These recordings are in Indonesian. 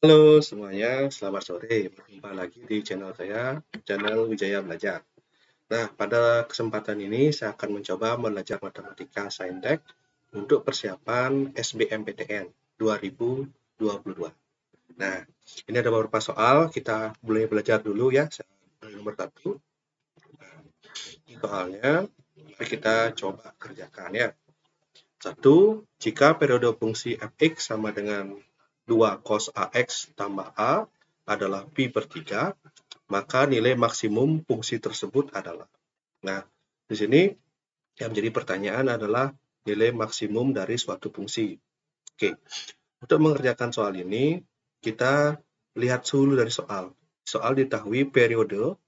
Halo semuanya, selamat sore. Berjumpa lagi di channel saya, channel Wijaya Belajar. Nah, pada kesempatan ini saya akan mencoba belajar matematika Saintek untuk persiapan SBMPTN 2022. Nah, ini ada beberapa soal, kita boleh belajar dulu ya. Nomor 1, soalnya mari kita coba kerjakan ya. 1. Jika periode fungsi fx sama dengan 2 cos ax tambah a adalah pi per 3, maka nilai maksimum fungsi tersebut adalah. Nah, di sini yang menjadi pertanyaan adalah nilai maksimum dari suatu fungsi. Oke, untuk mengerjakan soal ini, kita lihat dulu dari soal. Soal diketahui periode,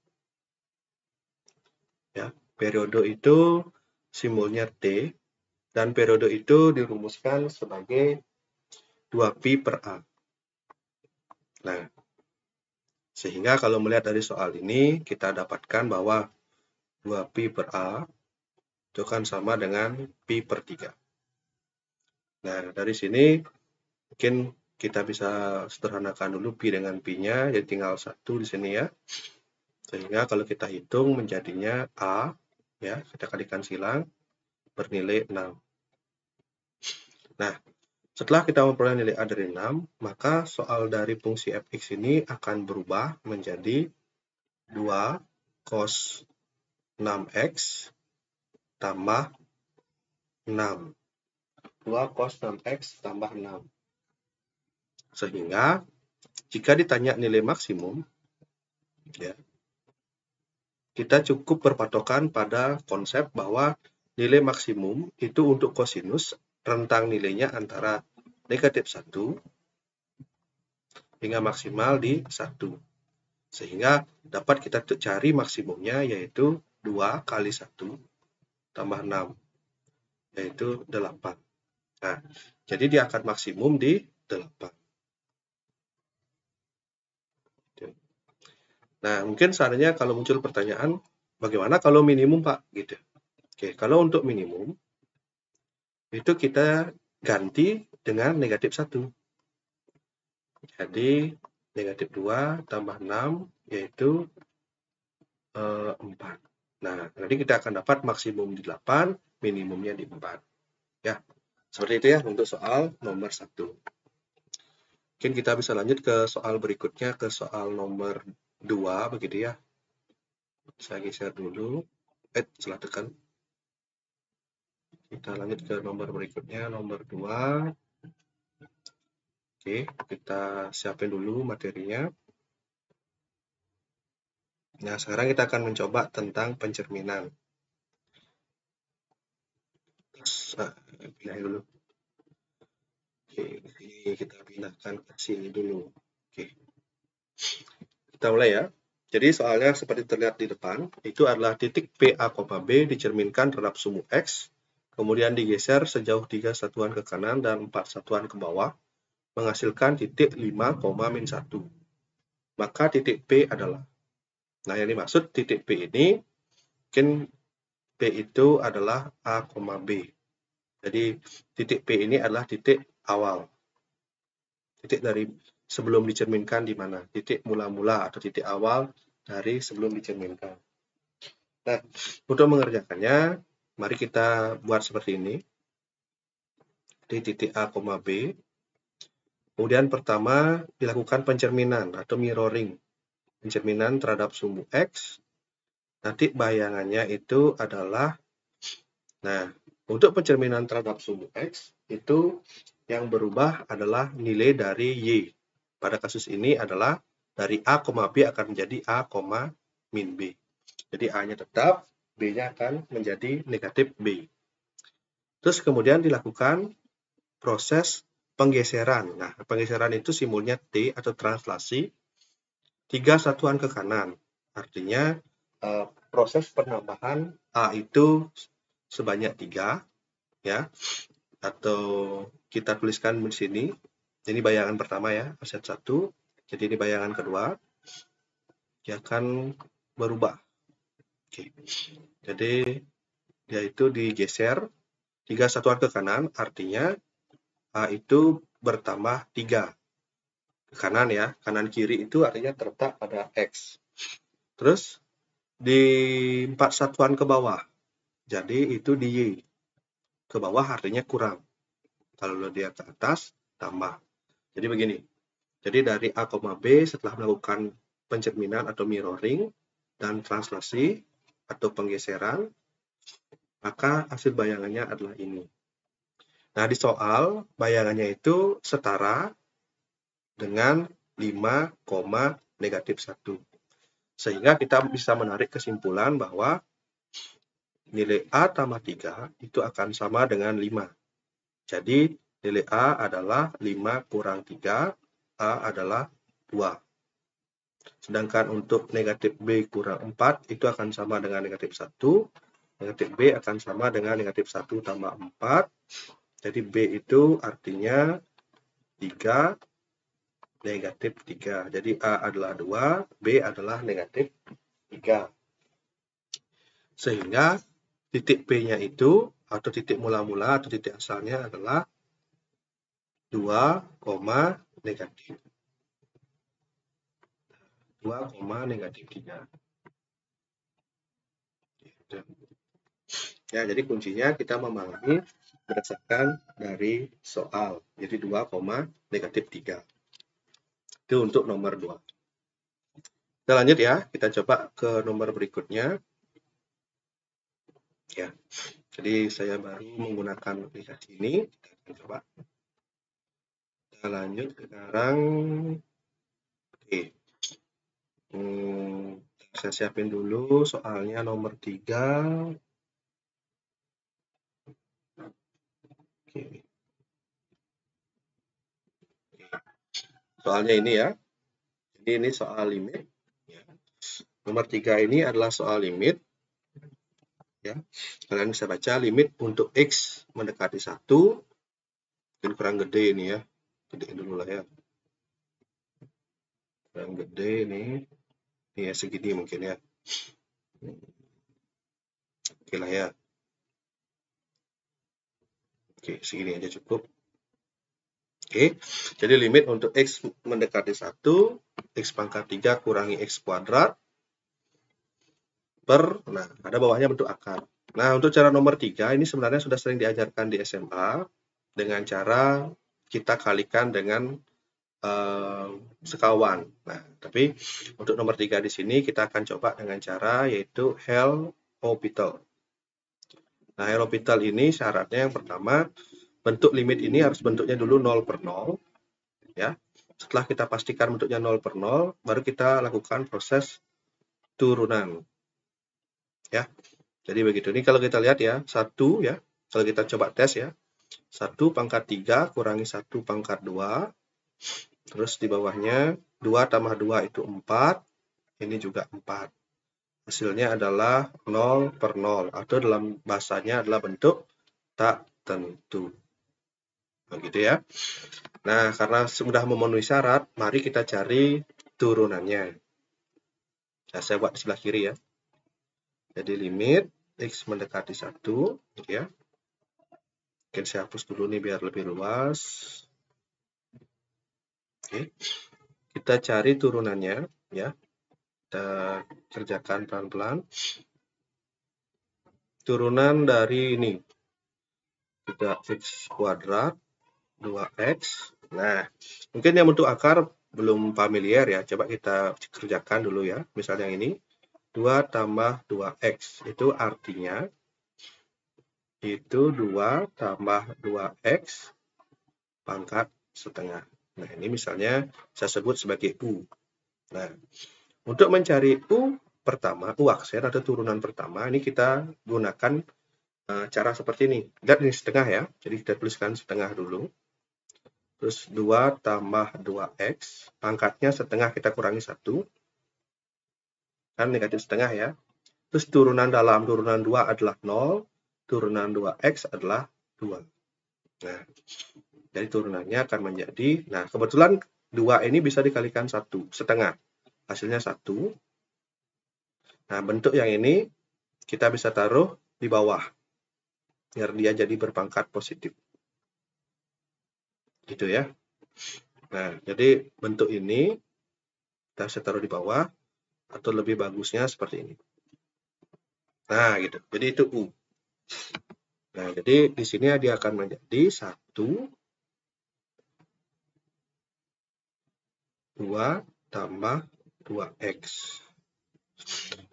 ya, periode itu simbolnya T, dan periode itu dirumuskan sebagai 2pi per A. Nah, sehingga kalau melihat dari soal ini, kita dapatkan bahwa 2pi per A itu kan sama dengan pi per 3. Nah, dari sini mungkin kita bisa sederhanakan dulu pi dengan pi-nya, jadi tinggal 1 di sini ya. Sehingga kalau kita hitung menjadinya A, ya, kita kalikan silang, bernilai 6. Nah, setelah kita memperoleh nilai A dari 6, maka soal dari fungsi fx ini akan berubah menjadi 2 cos 6x tambah 6. 2 cos 6x tambah 6. Sehingga, jika ditanya nilai maksimum, ya, kita cukup berpatokan pada konsep bahwa nilai maksimum itu untuk kosinus rentang nilainya antara negatif 1 hingga maksimal di 1. Sehingga dapat kita cari maksimumnya yaitu 2 kali 1 tambah 6, yaitu 8. Nah, jadi dia akan maksimum di 8. Nah, mungkin seandainya kalau muncul pertanyaan, bagaimana kalau minimum, Pak? Gitu. Oke, kalau untuk minimum, itu kita ganti dengan negatif 1. Jadi, negatif 2 tambah 6, yaitu 4. Nah, nanti kita akan dapat maksimum di 8, minimumnya di 4. Ya, seperti itu ya untuk soal nomor 1. Mungkin kita bisa lanjut ke soal berikutnya, ke soal nomor 2, begitu ya. Saya geser dulu. Salah tekan. Kita lanjut ke nomor berikutnya, nomor 2. Oke, kita siapin dulu materinya. Nah, sekarang kita akan mencoba tentang pencerminan. Pindah dulu. Oke, ini kita pindahkan ke sini dulu. Oke. Kita mulai ya. Jadi soalnya seperti terlihat di depan, itu adalah titik PA, B dicerminkan terhadap sumbu X, kemudian digeser sejauh 3 satuan ke kanan dan 4 satuan ke bawah, menghasilkan titik 5, min 1. Maka titik P adalah. Nah, yang dimaksud titik P ini, mungkin P itu adalah A, B. Jadi, titik P ini adalah titik awal. Titik dari sebelum dicerminkan di mana? Titik mula-mula atau titik awal dari sebelum dicerminkan. Nah, untuk mengerjakannya, mari kita buat seperti ini. Di titik A, B. Kemudian pertama dilakukan pencerminan atau mirroring. Pencerminan terhadap sumbu X. Nanti bayangannya itu adalah, nah, untuk pencerminan terhadap sumbu X, itu yang berubah adalah nilai dari Y. Pada kasus ini adalah dari A, B akan menjadi A, min B. Jadi A-nya tetap, B-nya akan menjadi negatif B. Terus kemudian dilakukan proses penggeseran. Nah, penggeseran itu simbolnya T atau translasi. 3 satuan ke kanan. Artinya proses penambahan A itu sebanyak 3, ya. Atau kita tuliskan di sini. Ini bayangan pertama ya, aset 1. Jadi ini bayangan kedua. Dia akan berubah. Oke. Jadi dia itu digeser 3 satuan ke kanan, artinya A itu bertambah 3 kanan ya, kanan kiri itu artinya terletak pada X. Terus di 4 satuan ke bawah, jadi itu di Y. Ke bawah artinya kurang. Kalau dia ke atas, tambah. Jadi begini. Jadi dari A, B setelah melakukan pencerminan atau mirroring dan translasi atau penggeseran, maka hasil bayangannya adalah ini. Nah, di soal bayangannya itu setara dengan 5, negatif 1. Sehingga kita bisa menarik kesimpulan bahwa nilai A tambah 3 itu akan sama dengan 5. Jadi nilai A adalah 5 kurang 3, A adalah 2. Sedangkan untuk negatif B kurang 4 itu akan sama dengan negatif 1. Negatif B akan sama dengan negatif 1 tambah 4. Jadi B itu artinya 3, negatif 3. Jadi A adalah 2, B adalah negatif 3. Sehingga titik P-nya itu, atau titik mula-mula atau titik asalnya adalah 2, negatif 2, negatif 3. Ya, jadi kuncinya kita memahami berdasarkan dari soal. Jadi 2, negatif 3. Itu untuk nomor 2. Kita lanjut ya, kita coba ke nomor berikutnya. Ya, jadi saya baru menggunakan aplikasi ini. Kita akan coba. Kita lanjut sekarang. Oke. Saya siapin dulu soalnya nomor 3. Oke. Soalnya ini ya. Jadi ini soal limit. Ya. Nomor 3 ini adalah soal limit. Ya. Kalian bisa baca limit untuk X mendekati 1. Mungkin kurang gede ini ya. Gedein dulu lah ya. Kurang gede ini. Ini ya segini mungkin ya. Oke lah ya. Oke, segini aja cukup. Oke, jadi limit untuk X mendekati 1, X pangkat 3 kurangi X kuadrat, nah ada bawahnya bentuk akar. Nah, untuk cara nomor 3, ini sebenarnya sudah sering diajarkan di SMA, dengan cara kita kalikan dengan sekawan. Nah, tapi untuk nomor 3 di sini kita akan coba dengan cara yaitu L'Hopital. Nah, L'Hopital ini syaratnya yang pertama, bentuk limit ini harus bentuknya dulu 0/0. Ya. Setelah kita pastikan bentuknya 0/0, baru kita lakukan proses turunan. Ya. Jadi begitu. Ini kalau kita lihat ya, 1 ya. Kalau kita coba tes ya. 1 pangkat 3 kurangi 1 pangkat 2. Terus di bawahnya 2 tambah 2 itu 4. Ini juga 4. Hasilnya adalah 0/0 atau dalam bahasanya adalah bentuk tak tentu. Begitu ya. Nah, karena sudah memenuhi syarat, mari kita cari turunannya. Nah, saya buat di sebelah kiri ya. Jadi limit X mendekati 1, gitu ya. Mungkin saya hapus dulu nih biar lebih luas. Oke. Kita cari turunannya ya. Kita kerjakan pelan-pelan. Turunan dari ini. 3x kuadrat 2x. Nah, mungkin yang bentuk akar belum familiar ya. Coba kita kerjakan dulu ya. Misalnya yang ini. 2 tambah 2x. Itu artinya itu 2 tambah 2x pangkat setengah. Nah, ini misalnya saya sebut sebagai U. Nah, untuk mencari U pertama, U aksen atau turunan pertama, ini kita gunakan cara seperti ini. Lihat ini setengah ya. Jadi kita tuliskan setengah dulu. Terus 2 tambah 2x, pangkatnya setengah kita kurangi 1. Kan negatif setengah ya. Terus turunan dalam turunan 2 adalah 0, turunan 2x adalah 2. Nah, jadi turunannya akan menjadi, nah kebetulan 2 ini bisa dikalikan 1, setengah. Hasilnya 1. Nah, bentuk yang ini kita bisa taruh di bawah. Biar dia jadi berpangkat positif. Gitu ya. Nah, jadi bentuk ini kita bisa taruh di bawah, atau lebih bagusnya seperti ini. Nah, gitu. Jadi itu U. Nah, jadi di sini dia akan menjadi 1, 2 tambah 2X.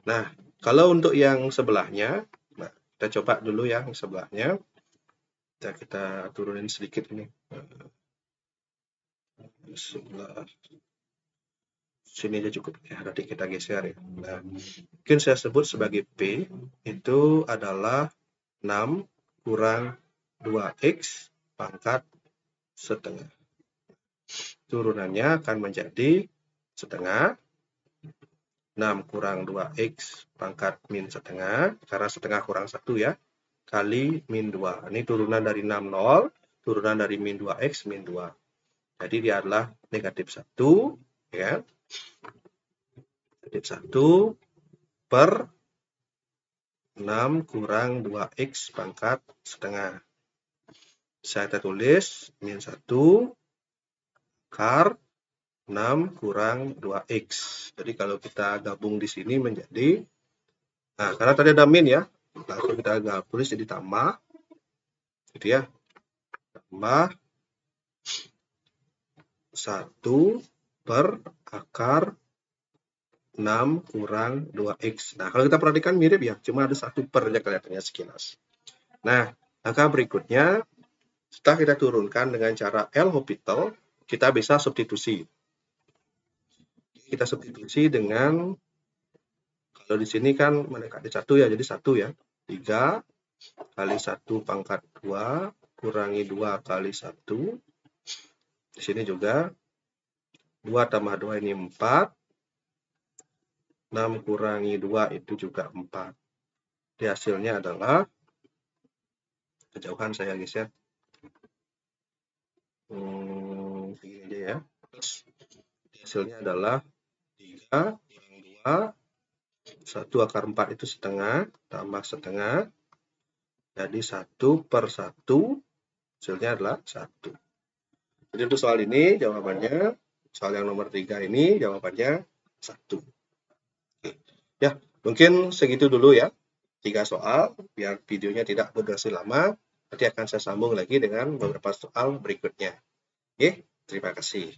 Nah, kalau untuk yang sebelahnya, nah, kita coba dulu yang sebelahnya. Kita turunin sedikit ini. Sebelah sini aja cukup ya, nanti kita geser ya. Nah, mungkin saya sebut sebagai P itu adalah 6 kurang 2X pangkat setengah. Turunannya akan menjadi setengah 6 kurang 2X pangkat min setengah, karena setengah kurang 1 ya, kali min 2. Ini turunan dari 6, 0, turunan dari min 2X, min 2. Jadi dia adalah negatif 1, ya. Negatif 1 per 6 kurang 2X pangkat setengah. Saya tulis min 1 akar 6 kurang 2X. Jadi kalau kita gabung di sini menjadi, nah karena tadi ada min ya, langsung kita tulis jadi tambah, gitu ya, tambah 1 per akar 6 kurang 2X. Nah kalau kita perhatikan mirip ya, cuma ada 1 per aja kelihatannya sekilas. Nah langkah berikutnya, setelah kita turunkan dengan cara L'Hopital, kita bisa substitusi. Kita substitusi dengan, kalau di sini kan mendekati 1 ya, jadi 1 ya. 3 kali 1 pangkat 2 kurangi 2 kali 1. Di sini juga 2 tambah 2 ini 4. 6 kurangi 2 itu juga 4. Di hasilnya adalah, kejauhan saya guys ya. Begini aja ya. Hasilnya adalah 3 kurang 2, 1 akar 4 itu setengah, tambah setengah, jadi 1 per 1, hasilnya adalah 1. Jadi untuk soal ini jawabannya, soal yang nomor 3 ini jawabannya 1. Oke. Ya, mungkin segitu dulu ya, 3 soal, biar videonya tidak berdurasi lama. Nanti akan saya sambung lagi dengan beberapa soal berikutnya. Oke, terima kasih.